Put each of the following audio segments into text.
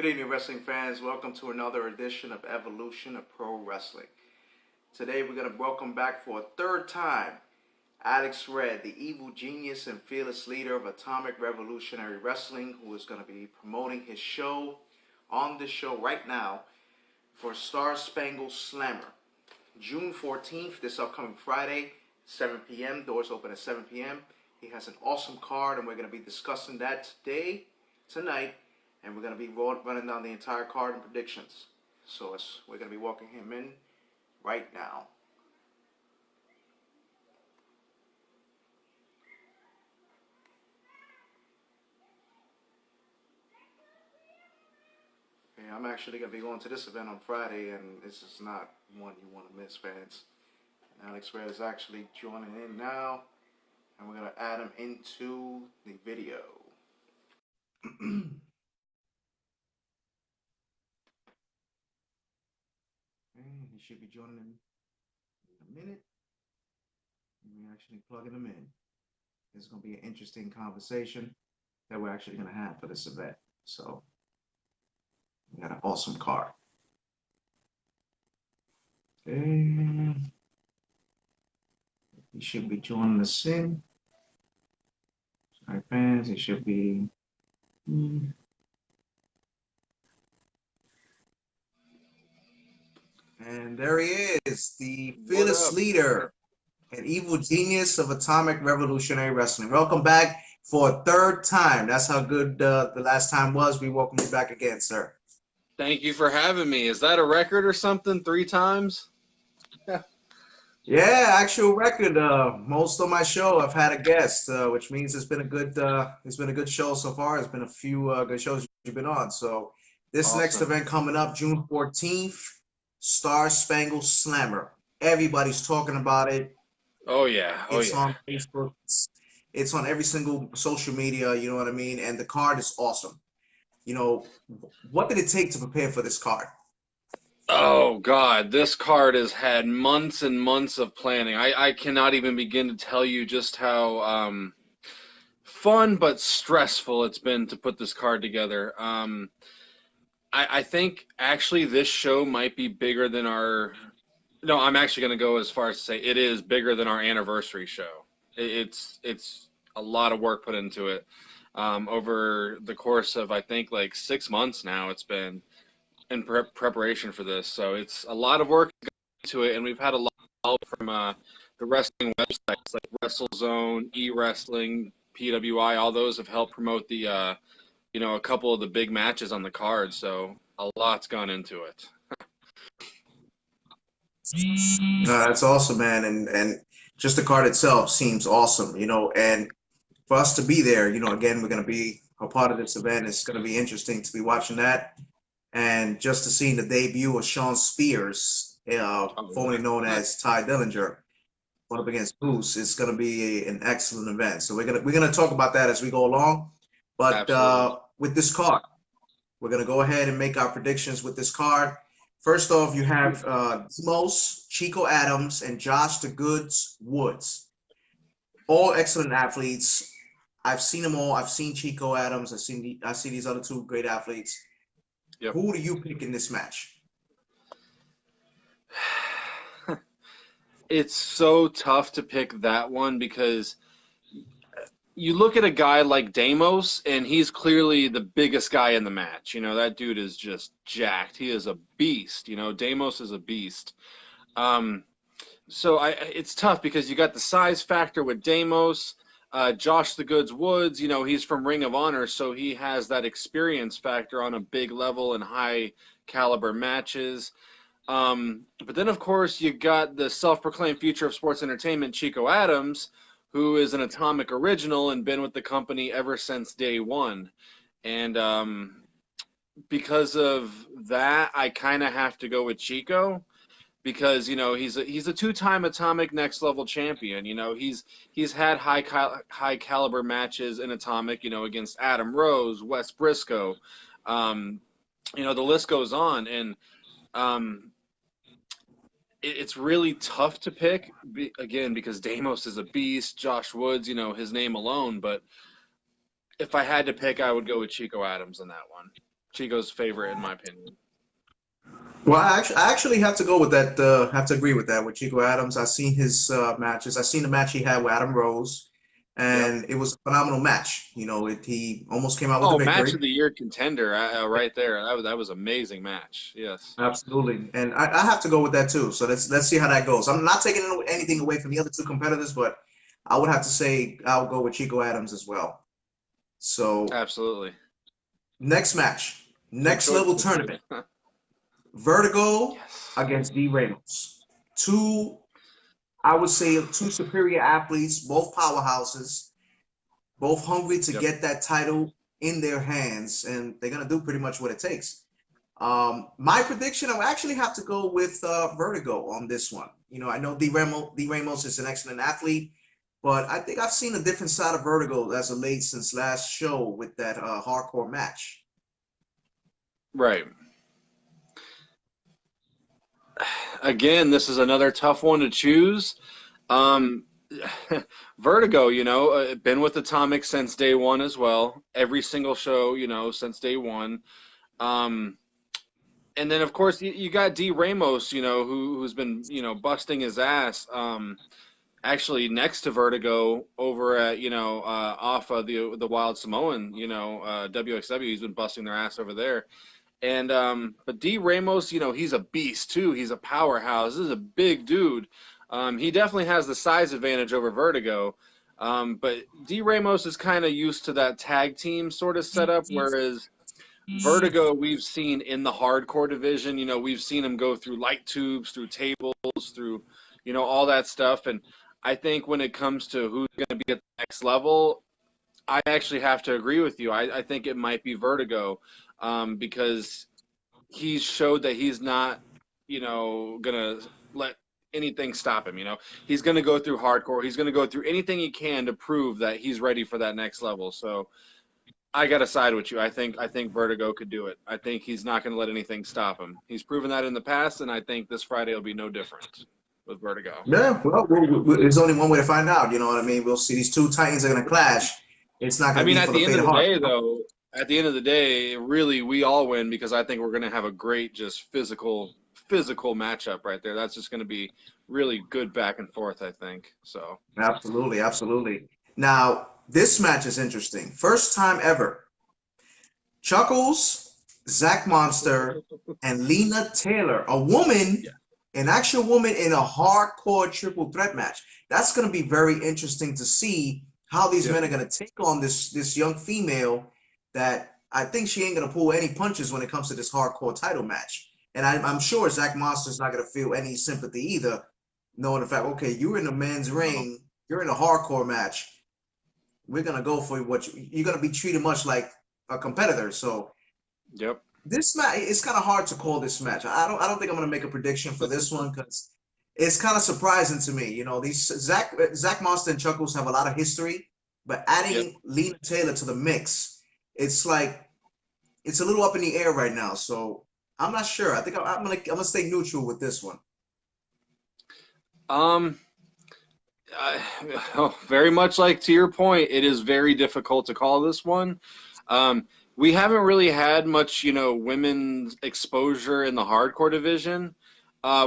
Good evening, wrestling fans. Welcome to another edition of Evolution of Pro Wrestling. Today we're going to welcome back for a third time Alex Red, the evil genius and fearless leader of Atomic Revolutionary Wrestling, who is going to be promoting his show on this show right now for Star Spangled Slammer. June 14th, this upcoming Friday, 7 p.m. Doors open at 7 p.m. He has an awesome card, and we're going to be discussing that tonight, and we're going to be running down the entire card and predictions. So we're going to be walking him in right now. Okay, I'm actually going to be going to this event on Friday, and this is not one you want to miss, fans. And Alex Red is actually joining in now, and we're going to add him into the video. He should be joining in a minute. We're actually plugging him in. It's going to be an interesting conversation that we're actually going to have for this event. So, we got an awesome card. Okay. He should be joining us in. Sorry, fans. He should be. And there he is, the fearless leader and evil genius of Atomic Revolutionary Wrestling. Welcome back for a third time. That's how good the last time was. We welcome you back again, sir. Thank you for having me. Is that a record or something? 3 times? Yeah, actual record. Most of my show I've had a guest, which means it's been a good show so far. It's been a few good shows you've been on. So this Awesome. Next event coming up June 14th, Star Spangled Slammer. Everybody's talking about it. Oh yeah. It's on Facebook. It's on every single social media. You know what I mean? And the card is awesome. You know, what did it take to prepare for this card? Oh God, this card has had months and months of planning. I cannot even begin to tell you just how fun but stressful it's been to put this card together. I think actually this show might be bigger than our. No, I'm actually going to go as far as to say it is bigger than our anniversary show. It's a lot of work put into it over the course of I think like 6 months now. It's been in preparation for this, so it's a lot of work into it, and we've had a lot of help from the wrestling websites like WrestleZone, eWrestling, PWI. All those have helped promote the a couple of the big matches on the card. So a lot's gone into it. That's awesome, man, and just the card itself seems awesome, and for us to be there, again, we're going to be a part of this event. It's going to be interesting to be watching that, and just to see the debut of Sean Spears, formerly known as Ty Dillinger, going up against Goose. It's going to be an excellent event. So we're gonna talk about that as we go along. But with this card, we're going to go ahead and make our predictions with this card. First off, you have Demos, Chico Adams, and Josh the Goods Woods. All excellent athletes. I've seen them all. I've seen Chico Adams. I see these other two great athletes. Yep. Who do you pick in this match? It's so tough to pick that one because you look at a guy like Demos, and he's clearly the biggest guy in the match. That dude is just jacked. He is a beast. Demos is a beast. So it's tough because you got the size factor with Demos. Josh the Goods Woods, he's from Ring of Honor, so he has that experience factor on a big level in high caliber matches. But then, of course, you got the self-proclaimed future of sports entertainment, Chico Adams, who is an Atomic original and been with the company ever since day one. And because of that, I kind of have to go with Chico because, he's a 2-time Atomic Next Level champion. He's had high caliber matches in Atomic, against Adam Rose, Wes Briscoe. The list goes on. And it's really tough to pick, again, because Demos is a beast, Josh Woods, his name alone. But if I had to pick, I would go with Chico Adams in that one. Chico's favorite in my opinion. Well, I actually have to go with that. Have to agree with that with Chico Adams. I've seen his matches. I've seen the match he had with Adam Rose, Yep. and it was a phenomenal match. He almost came out with the Oh, match victory. of the year contender right there. That was amazing match. Yes. Absolutely, and I have to go with that too. So let's see how that goes. I'm not taking anything away from the other two competitors, but I would have to say I'll go with Chico Adams as well. So Absolutely. next match, Good next choice. level tournament, Vertigo Yes. against D Ramos. Two, I would say, two superior athletes, both powerhouses, both hungry to Yep. get that title in their hands, and they're gonna do pretty much what it takes. My prediction, I would actually have to go with Vertigo on this one. I know D Ramos is an excellent athlete, but I think I've seen a different side of Vertigo as of late since last show with that hardcore match. Right. Again, this is another tough one to choose. Um, Vertigo, been with Atomic since day one as well. Every single show, since day one. Um, and then of course you got D Ramos, who's been, busting his ass. Actually next to Vertigo over at, off of the Wild Samoan, WXW. He's been busting their ass over there. And but D Ramos, he's a beast too. He's a powerhouse. This is a big dude. He definitely has the size advantage over Vertigo. But D Ramos is kind of used to that tag team sort of setup, whereas Vertigo we've seen in the hardcore division. We've seen him go through light tubes, through tables, through all that stuff. And I think when it comes to who's going to be at the next level, I actually have to agree with you. I think it might be Vertigo, because he's showed that he's not, gonna let anything stop him. He's gonna go through hardcore. He's gonna go through anything he can to prove that he's ready for that next level. So I gotta side with you. I think Vertigo could do it. I think he's not gonna let anything stop him. He's proven that in the past, and I think this Friday will be no different with Vertigo. Yeah, well, there's only one way to find out. You know what I mean? We'll see. These two Titans are going to clash. It's not I going to mean, be at for the the end faint of of the heart. day, though, at the end of the day, really, we all win because I think we're going to have a great, just physical matchup right there. That's just going to be really good back and forth, I think. So, Absolutely, absolutely. Now, this match is interesting. First time ever. Chuckles, Zach Monster, and Lena Taylor, a woman, yeah, an actual woman in a hardcore triple threat match. That's going to be very interesting to see how these yep, men are going to take on this young female that I think she ain't going to pull any punches when it comes to this hardcore title match. And I'm sure Zach Monster's not going to feel any sympathy either, knowing the fact, okay, you're in the men's no, ring, you're in a hardcore match. We're going to go for what you're going to be treated much like a competitor. So yep. this match, it's kind of hard to call this match. I don't think I'm going to make a prediction for this one because it's kind of surprising to me. These Zach Monster and Chuckles have a lot of history, but Yep. adding Lena Taylor to the mix, it's like it's a little up in the air right now. So I'm not sure. I think I'm gonna stay neutral with this one. Um, very much like to your point, it is very difficult to call this one. We haven't really had much, women's exposure in the hardcore division.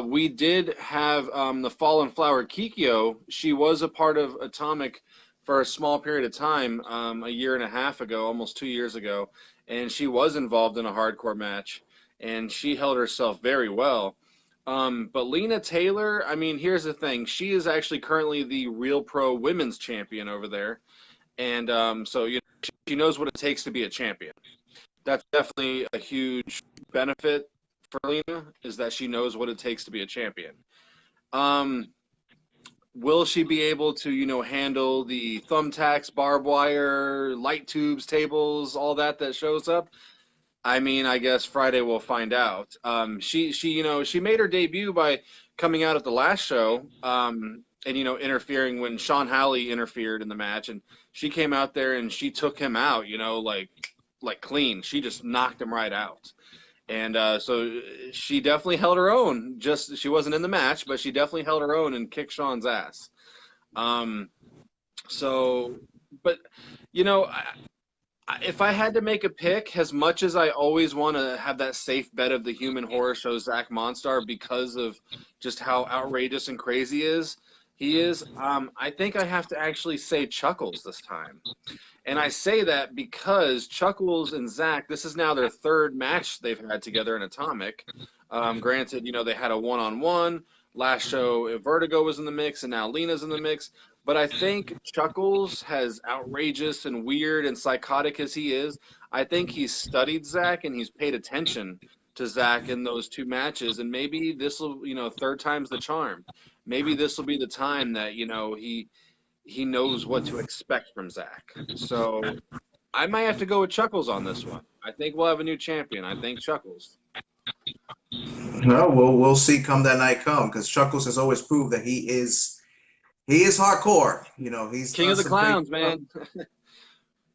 We did have the Fallen Flower Kikyo. She was a part of Atomic for a small period of time, a year and a half ago, almost 2 years ago, and she was involved in a hardcore match, and she held herself very well. But Lena Taylor, I mean, here's the thing. She is actually currently the Real Pro Women's Champion over there. And so, she knows what it takes to be a champion. That's definitely a huge benefit for Lena, is that she knows what it takes to be a champion. Um, will she be able to, handle the thumbtacks, barbed wire, light tubes, tables, all that shows up? I mean, I guess Friday we'll find out. She made her debut by coming out at the last show, and interfering when Sean Halley interfered in the match, and she came out there and she took him out, like clean. She just knocked him right out, and so she definitely held her own. Just she wasn't in the match, but she definitely held her own and kicked Sean's ass. Um, so, but you know. If I had to make a pick, as much as I always want to have that safe bet of the human horror show Zach Monstar because of just how outrageous and crazy he is, I think I have to actually say Chuckles this time. And I say that because Chuckles and Zach, this is now their third match they've had together in Atomic. Granted, they had a one-on-one. Last show, Vertigo was in the mix, and now Lena's in the mix. But I think Chuckles, has outrageous and weird and psychotic as he is, I think he's studied Zach and he's paid attention to Zach in those two matches. And maybe this will, third time's the charm. Maybe this will be the time that, he knows what to expect from Zach. So I might have to go with Chuckles on this one. I think we'll have a new champion. I think Chuckles. No, we'll see come that night come because Chuckles has always proved that he is hardcore. He's King done of the some crazy Clowns, stuff. man.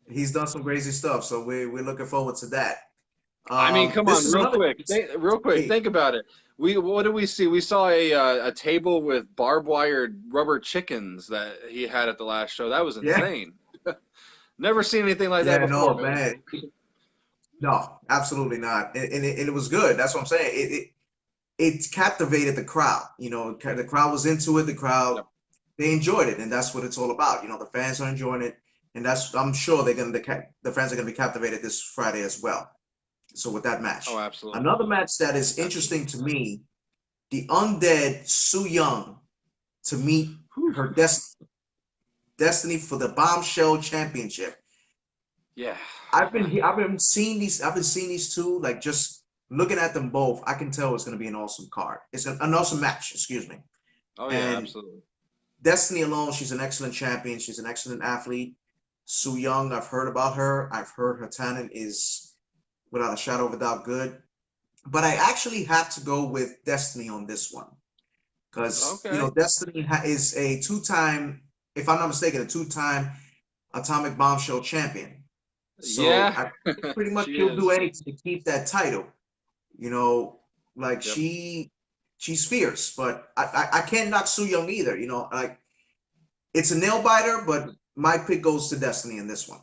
He's done some crazy stuff, so we're looking forward to that. I mean, come This on, is real another. quick. Real quick, think about it. What did we see? We saw a table with barbed wire rubber chickens that he had at the last show. That was Yeah, insane. Never seen anything like that yeah, before, no, man. man, no, absolutely not, and it was good. That's what I'm saying. It captivated the crowd. The crowd was into it. The crowd Yep. they enjoyed it, and that's what it's all about. The fans are enjoying it, and I'm sure the fans are gonna be captivated this Friday as well. So with that Oh, match, absolutely, another match that is interesting absolutely. to me, the undead Su Young to meet Whew. her destiny for the Bombshell Championship. Yeah. I've been seeing these two, like just looking at them both. I can tell it's going to be an awesome card. It's an awesome match. Excuse me. Oh yeah, And absolutely. Destiny alone, she's an excellent champion. She's an excellent athlete. Su Young, I've heard about her. I've heard her talent is without a shadow of a doubt good. But I actually have to go with Destiny on this one because Okay. Destiny is a two-time, if I'm not mistaken, a two-time Atomic Bombshell champion. So Yeah, I pretty much she she'll do is. anything to keep that title. You know, like Yep. she's fierce, but I can't knock Su Young either. Like it's a nail biter, but my pick goes to Destiny in this one.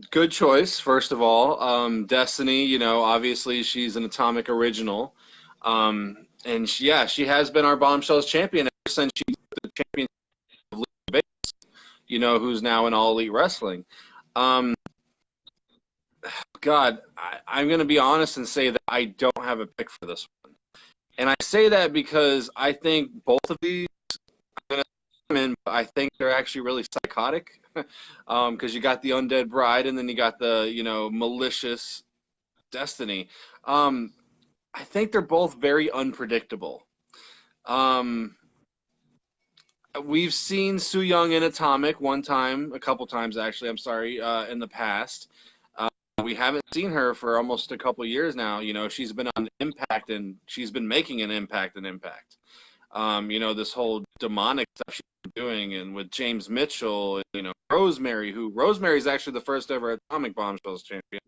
Good choice, first of all. Destiny, obviously she's an Atomic original. And yeah, she has been our Bombshells champion ever since she's the champion of Lisa Bates, who's now in All Elite Wrestling. Um, God, I'm going to be honest and say that I don't have a pick for this one. And I say that because I think both of these, I'm going to in, but I think they're actually really psychotic. Because you got the undead bride and then you got the, malicious Destiny. Um, I think they're both very unpredictable. Um, we've seen Su Young in Atomic one time, a couple times actually. I'm sorry, in the past. We haven't seen her for almost a couple years now. She's been on Impact and she's been making an impact and Impact. This whole demonic stuff she's been doing, and with James Mitchell, and, Rosemary, who Rosemary's actually the first ever Atomic Bombshells champion.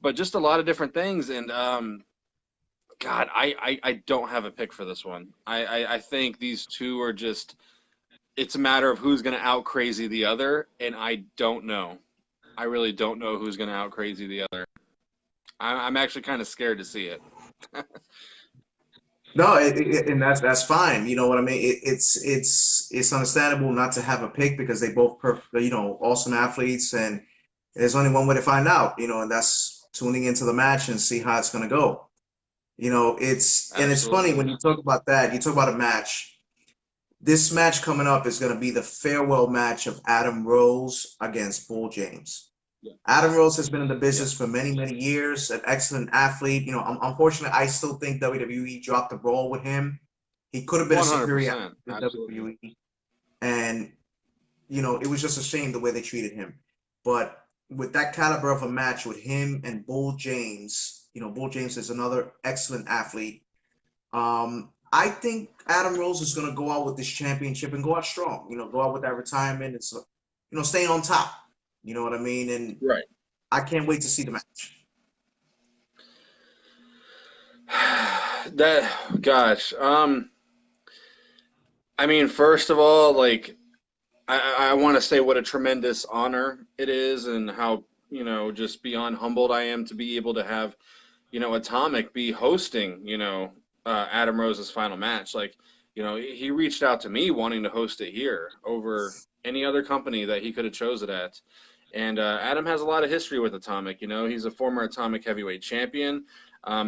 But just a lot of different things, and God, I don't have a pick for this one. I think these two are just. It's a matter of who's going to out crazy the other, and I don't know. I really don't know who's going to out crazy the other. I'm actually kind of scared to see it. No, and that's fine. You know what I mean? It's understandable not to have a pick because they both awesome athletes, and there's only one way to find out. And that's tuning into the match and see how it's gonna go. It's funny Absolutely. when you talk about that. You talk about a match. This match coming up is gonna be the farewell match of Adam Rose against Bull James. Yeah. Adam Rose has been in the Yeah. business for many, many years, an excellent athlete. Unfortunately, I still think WWE dropped the ball with him. He could have been a superior 100%. athlete in Absolutely. WWE. And, it was just a shame the way they treated him. But with that caliber of a match with him and Bull James, Bull James is another excellent athlete. I think Adam Rose is going to go out with this championship and go out strong, go out with that retirement and so, staying on top. You know what I mean? And Right. I can't wait to see the match. Gosh. I mean, first of all, like, I want to say what a tremendous honor it is, and how, just beyond humbled I am to be able to have, Atomic be hosting, Adam Rose's final match. Like, he reached out to me wanting to host it here over any other company that he could have chose it at. And Adam has a lot of history with Atomic. He's a former Atomic heavyweight champion.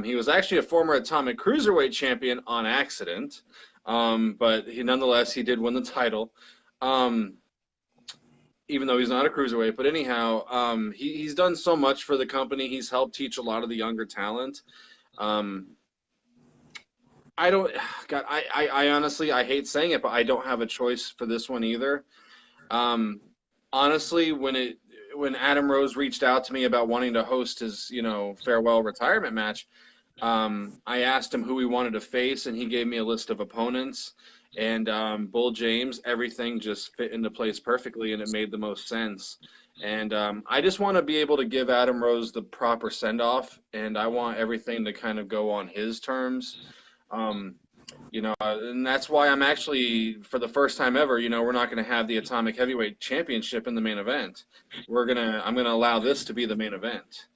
He was actually a former Atomic cruiserweight champion on accident, but nonetheless he did win the title. Um, Even though he's not a cruiserweight. But anyhow, he's done so much for the company. He's helped teach a lot of the younger talent. Um, I don't, God, I honestly, I hate saying it, but I don't have a choice for this one either. Um, Honestly, when Adam Rose reached out to me about wanting to host his, farewell retirement match, I asked him who he wanted to face, and he gave me a list of opponents. And Bull James, everything just fit into place perfectly, and it made the most sense. And I just want to be able to give Adam Rose the proper send off, and I want everything to kind of go on his terms. Um, and that's why I'm actually, for the first time ever, we're not going to have the Atomic Heavyweight Championship in the main event. I'm gonna allow this to be the main event,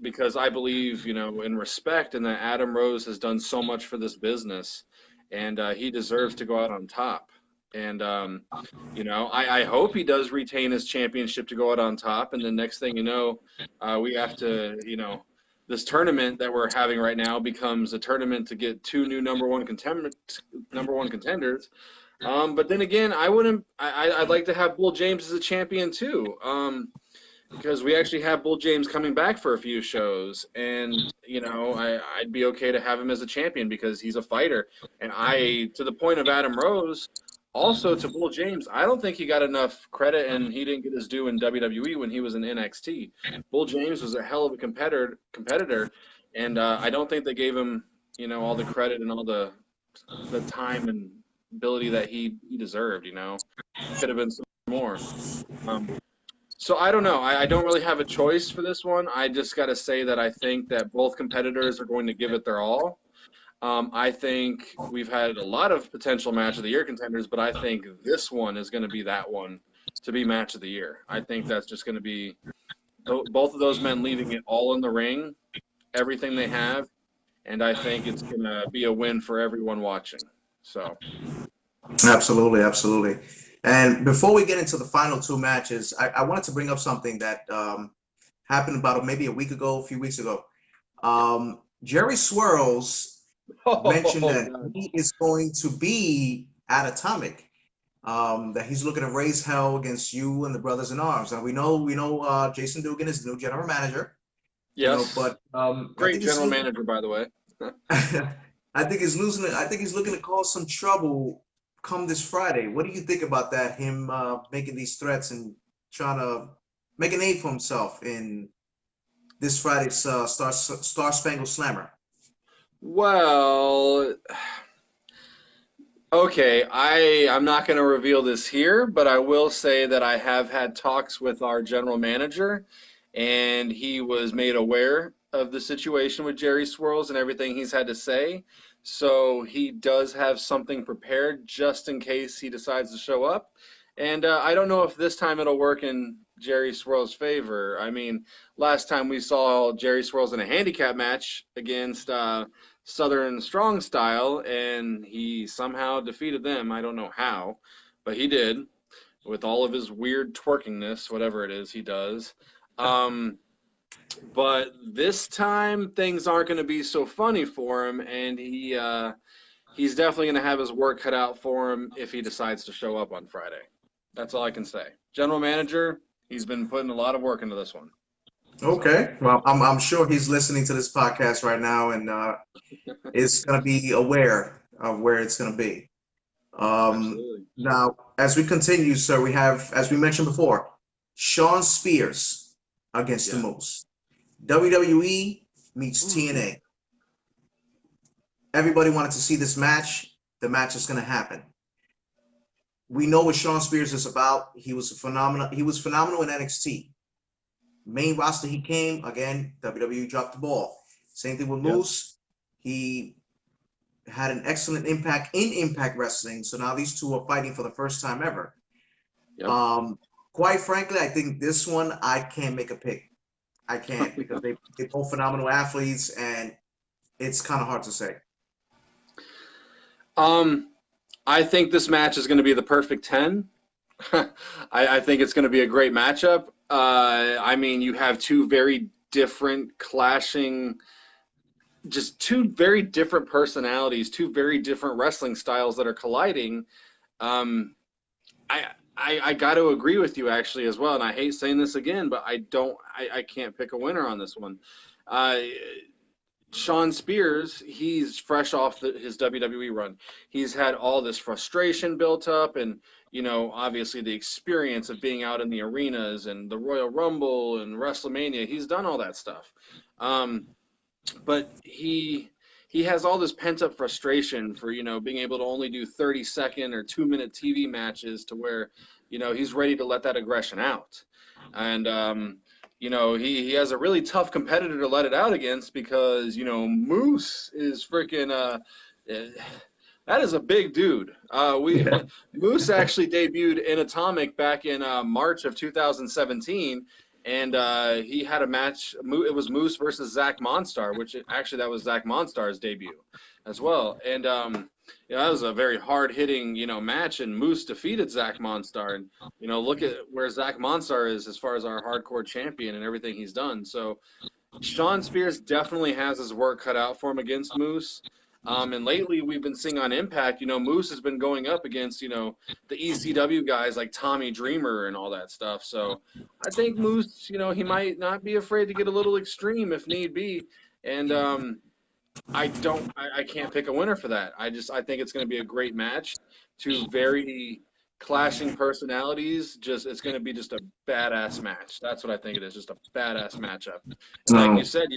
because I believe, in respect, and that Adam Rose has done so much for this business, and he deserves to go out on top. And I hope he does retain his championship to go out on top. And the next thing you know, we have to, this tournament that we're having right now becomes a tournament to get two new number one contenders. But then again, I wouldn't. I'd like to have Bull James as a champion too, because we actually have Bull James coming back for a few shows, and I'd be okay to have him as a champion because he's a fighter. And to the point of Adam Rose, also to Bull James, I don't think he got enough credit, and he didn't get his due in WWE when he was in NXT. Bull James was a hell of a competitor, and I don't think they gave him, all the credit and all the time and ability that he deserved. Could have been some more. So I don't know. I don't really have a choice for this one. I just got to say that I think that both competitors are going to give it their all. I think we've had a lot of potential match of the year contenders, but I think this one is going to be that one to be match of the year. I think that's just going to be both of those men leaving it all in the ring, everything they have, and I think it's going to be a win for everyone watching. So. Absolutely, absolutely. And before we get into the final two matches, I wanted to bring up something that happened about maybe a week ago, a few weeks ago. Jerry Swirls mentioned that God. he is going to be at Atomic. That he's looking to raise hell against you and the Brothers in Arms. And we know Jason Dugan is the new general manager. Yes. But Great general manager, by the way. I think he's losing it. I think he's looking to cause some trouble come this Friday. What do you think about that? Him making these threats and trying to make a name for himself in this Friday's Star Spangled Slammer. Well, okay, I'm not going to reveal this here, but I will say that I have had talks with our general manager, and he was made aware of the situation with Jerry Swirls and everything he's had to say. So he does have something prepared just in case he decides to show up. And I don't know if this time it'll work in Jerry Swirls' favor. I mean, last time we saw Jerry Swirls in a handicap match against Southern Strong Style, and he somehow defeated them. I don't know how, but he did with all of his weird twerkingness, whatever it is he does. But this time things aren't going to be so funny for him, and he's definitely going to have his work cut out for him if he decides to show up on Friday. That's all I can say. General manager, he's been putting a lot of work into this one. Okay, well, I'm sure he's listening to this podcast right now and is going to be aware of where it's going to be. Now, as we continue, sir, we have, as we mentioned before, Shawn Spears against the Moose. WWE meets TNA. Everybody wanted to see this match. The match is going to happen. We know what Shawn Spears is about. He was phenomenal. He was phenomenal in NXT. Main roster he came, again, WWE dropped the ball. Same thing with Moose. He had an excellent impact in Impact Wrestling. So now these two are fighting for the first time ever. Yep. Um, quite frankly, I think this one I can't make a pick. I can't because they both phenomenal athletes, and it's kind of hard to say. Um, I think this match is going to be the perfect 10. I think it's going to be a great matchup. I mean, you have two very different, clashing, just two very different personalities, two very different wrestling styles that are colliding. Um, I got to agree with you actually as well, and I hate saying this again, but I can't pick a winner on this one. Uh, Sean Spears, he's fresh off his WWE run. He's had all this frustration built up, and obviously the experience of being out in the arenas and the Royal Rumble and WrestleMania. He's done all that stuff, um, but he has all this pent up frustration for being able to only do 30-second or 2-minute TV matches to where he's ready to let that aggression out, and he has a really tough competitor to let it out against because Moose is freaking eh, that is a big dude. We Yeah. Moose actually debuted in Atomic back in March of 2017, and he had a match. It was Moose versus Zach Monstar, which actually that was Zach Monstar's debut as well. And that was a very hard hitting match, and Moose defeated Zach Monstar. And look at where Zach Monstar is as far as our hardcore champion and everything he's done. So Sean Spears definitely has his work cut out for him against Moose. And lately we've been seeing on Impact, Moose has been going up against, the ECW guys like Tommy Dreamer and all that stuff. So I think Moose, he might not be afraid to get a little extreme if need be. And I can't pick a winner for that. I think it's going to be a great match. Two very clashing personalities. It's going to be just a badass match. That's what I think it is. Just a badass matchup. And like you No, said,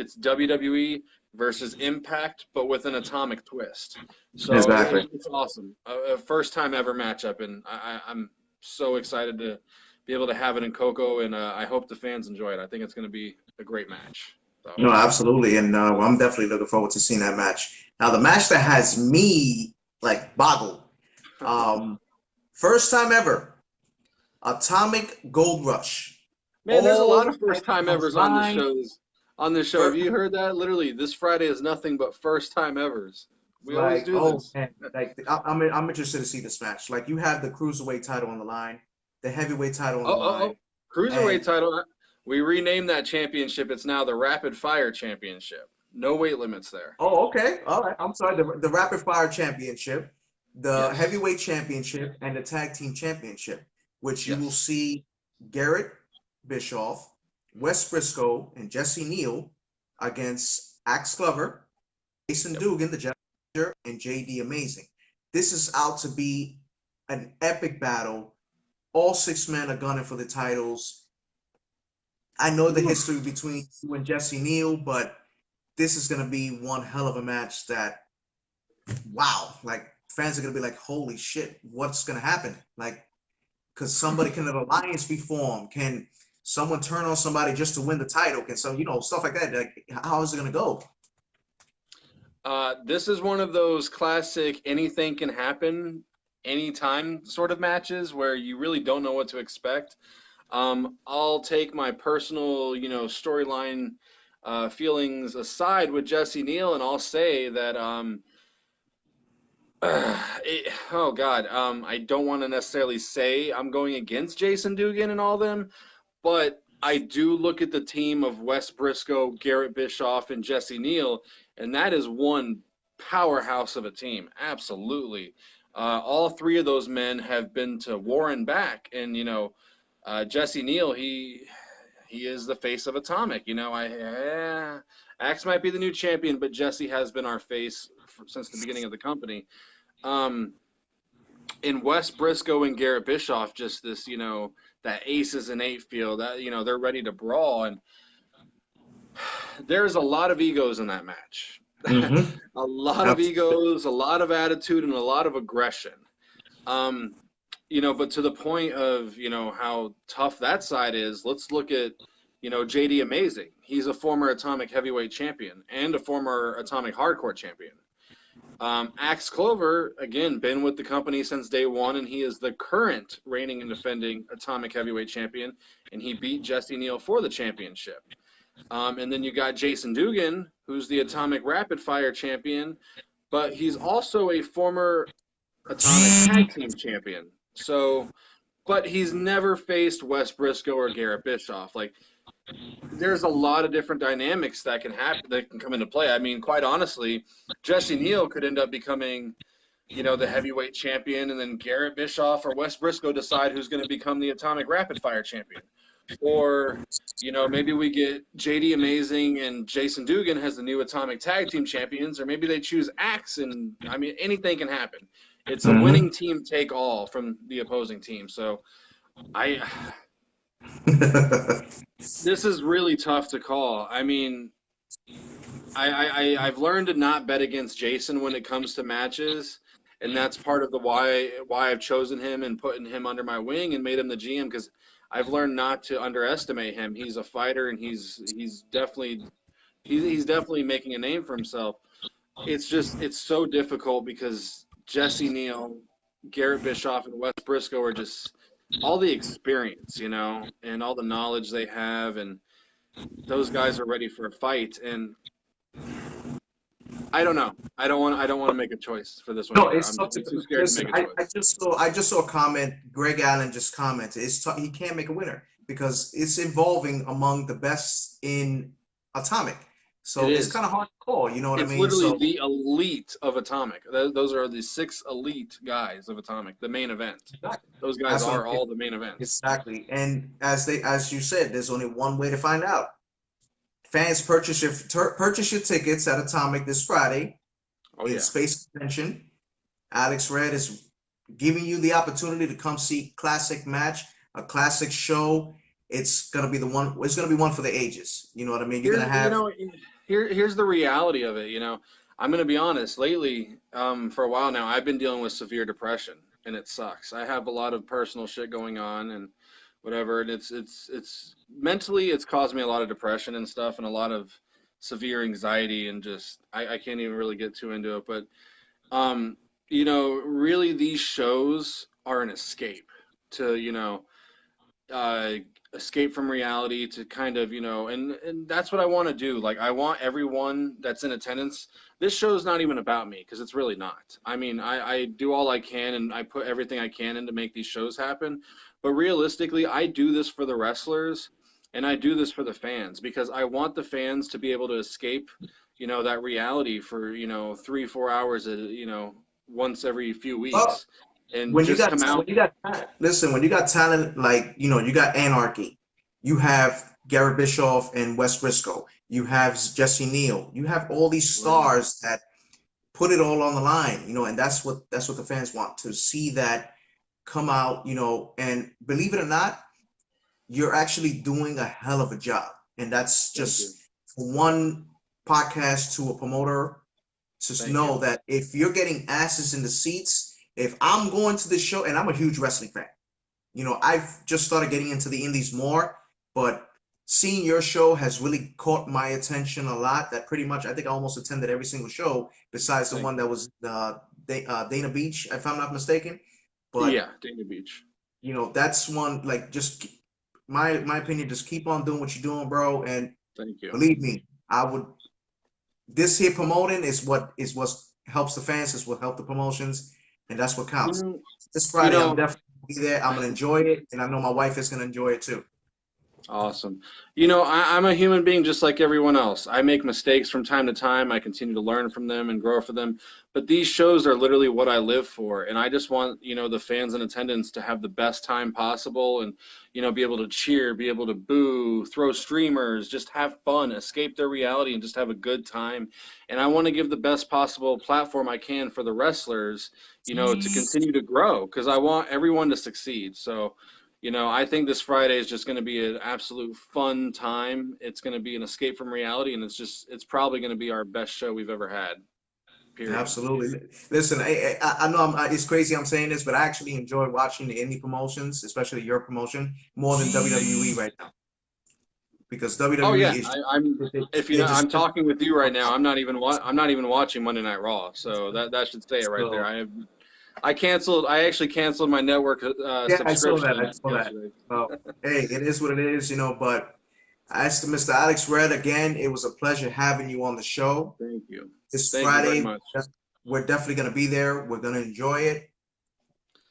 it's WWE versus Impact, but with an atomic twist. So exactly. it's awesome. A first time ever matchup, and I'm so excited to be able to have it in Coco, and I hope the fans enjoy it. I think it's going to be a great match. So. No, absolutely, and I'm definitely looking forward to seeing that match. Now, the match that has me like boggled, um, first time ever, Atomic Gold Rush, Man, there's a all lot the of way first time on the evers on this line. shows. On this show, have First, you heard that? Literally, this Friday is nothing but first time evers. We always like, do oh this. man, like I'm interested to see this match. Like, you have the cruiserweight title on the line, the heavyweight title on Oh, the oh, line, oh! Cruiserweight and title. We renamed that championship. It's now the Rapid Fire Championship. No weight limits there. oh, okay, all right. I'm sorry, the Rapid Fire Championship, the Yes. Heavyweight Championship, and the Tag Team Championship, which you will Yes. see Garrett Bischoff, Wes Briscoe, and Jesse Neal against Axe Glover, Jason Yep. Dugan, the Jester, and JD Amazing. This is out to be an epic battle. All 6 men are gunning for the titles. I know the Whew. history between you and Jesse Neal, but this is going to be one hell of a match that, wow, like fans are going to be like, holy shit, what's going to happen? Like, because somebody can an alliance be formed? Can someone turn on somebody just to win the title? Can some, stuff like that? Like, how is it going to go? This is one of those classic anything can happen anytime sort of matches where you really don't know what to expect. I'll take my personal, storyline feelings aside with Jesse Neal, and I'll say that oh God, I don't want to necessarily say I'm going against Jason Dugan and all them, but I do look at the team of Wes Briscoe, Garrett Bischoff, and Jesse Neal, and that is one powerhouse of a team. Absolutely. All three of those men have been to war and back, and Jesse Neal, he is the face of Atomic. Axe might be the new champion, but Jesse has been our face since the beginning of the company. Um, in Wes Briscoe and Garrett Bischoff, just this, that aces and eight feel that, they're ready to brawl. And there's a lot of egos in that match. Mm-hmm. A lot of Absolutely. egos, a lot of attitude, and a lot of aggression. Um, but to the point of, how tough that side is, let's look at, JD Amazing. He's a former Atomic Heavyweight Champion and a former Atomic Hardcore Champion. Axe Clover, again, been with the company since day one, and he is the current reigning and defending Atomic Heavyweight Champion, and he beat Jesse Neal for the championship. And then you got Jason Dugan, who's the Atomic Rapid Fire Champion, but he's also a former Atomic Tag Team Champion. So, but he's never faced Wes Briscoe or Garrett Bischoff. Like, there's a lot of different dynamics that can happen, that can come into play. I mean, quite honestly, Jesse Neal could end up becoming, the heavyweight champion, and then Garrett Bischoff or Wes Briscoe decide who's going to become the Atomic Rapid Fire champion. Or, maybe we get JD Amazing and Jason Dugan as the new Atomic Tag Team champions, or maybe they choose Axe, and I mean, anything can happen. It's a winning team take all from the opposing team. So I this is really tough to call. I mean, I've learned to not bet against Jason when it comes to matches, and that's part of the why I've chosen him and putting him under my wing and made him the GM, because I've learned not to underestimate him. He's a fighter, and he's definitely making a name for himself. It's so difficult because Jesse Neal, Garrett Bischoff, and Wes Briscoe are just all the experience, and all the knowledge they have, and those guys are ready for a fight. And I don't know. I don't want to make a choice for this one No, either. it's I'm tough to too scared to listen. make a choice. I just saw a comment. Greg Allen just commented. He can't make a winner because it's involving among the best in Atomic. It So it's is. kind of hard to call. You know what I It's mean? literally So the elite of Atomic. Those are the six elite guys of Atomic, the main event. exactly. Those guys That's what are all the main events. exactly. And as you said, there's only one way to find out. Fans purchase your tickets at Atomic this Friday Oh in yeah. Space Convention. Alex Red is giving you the opportunity to come see classic match, a classic show. It's gonna be the one. It's gonna be one for the ages. You know what I mean? You're Here's gonna have. here's the reality of it. I'm gonna be honest. Lately, for a while now, I've been dealing with severe depression, and it sucks. I have a lot of personal shit going on, and whatever, and it's mentally, it's caused me a lot of depression and stuff, and a lot of severe anxiety, and just I can't even really get too into it. But really, these shows are an escape to, uh, escape from reality, to kind of, and that's what I want to do. Like, I want everyone that's in attendance. This show's not even about me, because it's really not. I mean, I do all I can, and I put everything I can in to make these shows happen. But realistically, I do this for the wrestlers, and I do this for the fans, because I want the fans to be able to escape, that reality for, 3, 4 hours, once every few Well, weeks, and just come out. listen, when you got talent like you got Anarchy, you have Garrett Bischoff and Wes Briscoe, you have Jesse Neal, you have all these Right. stars that put it all on the line. And that's what the fans want to see that come out. And believe it or not, you're actually doing a hell of a job. And that's Thank you. just one podcast to a promoter to Thank you. know that if you're getting asses in the seats, if I'm going to this show, and I'm a huge wrestling fan, I've just started getting into the indies more, but seeing your show has really caught my attention a lot. That pretty much, I think I almost attended every single show besides the Thank one you. that was Dana Beach, if I'm not mistaken. But Yeah, Dana Beach. that's one, like, just my opinion, just keep on doing what you're doing, bro. And Thank you. believe me, I would. This here promoting is what helps the fans, is what help the promotions, and that's what You counts. know, This you Friday, I'm know, definitely gonna be there. I'm gonna enjoy it, and I know my wife is gonna enjoy it too. Awesome. I'm a human being just like everyone else. I make mistakes from time to time. I continue to learn from them and grow from them. But these shows are literally what I live for. And I just want, the fans in attendance to have the best time possible, and, be able to cheer, be able to boo, throw streamers, just have fun, escape their reality, and just have a good time. And I want to give the best possible platform I can for the wrestlers, to continue to grow, because I want everyone to succeed. So, I think this Friday is just going to be an absolute fun time. It's going to be an escape from reality, and it's probably going to be our best show we've ever had, period. Absolutely. Listen, I know it's crazy I'm saying this, but I actually enjoy watching the indie promotions, especially your promotion, more than WWE right now. because Oh WWE yeah, is I'm. If you they're know, just I'm talking with you right now. I'm not even watching Monday Night Raw. So that should say it right there. so I canceled. I actually canceled my network yeah, I saw that. I subscription saw that. yesterday. Well, hey, it is what it is, you know. But as to Mr. Alex Red, again, it was a pleasure having you on the show Thank you. this Thank you very Friday. much. We're definitely going to be there. We're going to enjoy it,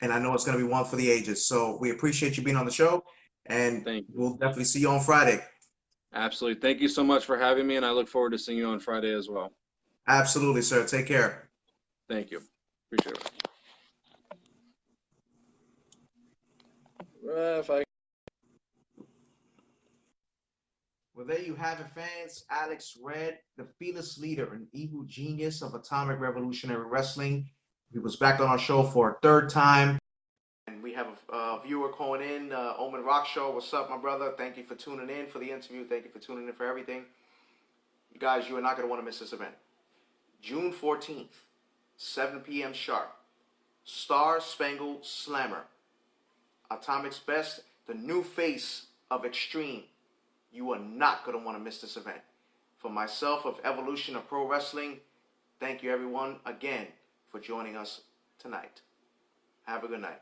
and I know it's going to be one for the ages. So we appreciate you being on the show, and Thank you. we'll definitely see you on Friday. Absolutely. Thank you so much for having me, and I look forward to seeing you on Friday as well. Absolutely, sir. Take care. Thank you. Appreciate it. If I Well, there you have it, fans. Alex Red, the fearless leader and evil genius of Atomic Revolutionary Wrestling. He was back on our show for a third time. And we have a viewer calling in, Omen Rock Show. What's up, my brother? Thank you for tuning in for the interview. Thank you for tuning in for everything. You guys, you are not going to want to miss this event. June 14th, 7 p.m. sharp. Star Spangled Slammer. Atomic's best, the new face of Extreme. You are not going to want to miss this event. For myself of Evolution of Pro Wrestling, thank you everyone again for joining us tonight. Have a good night.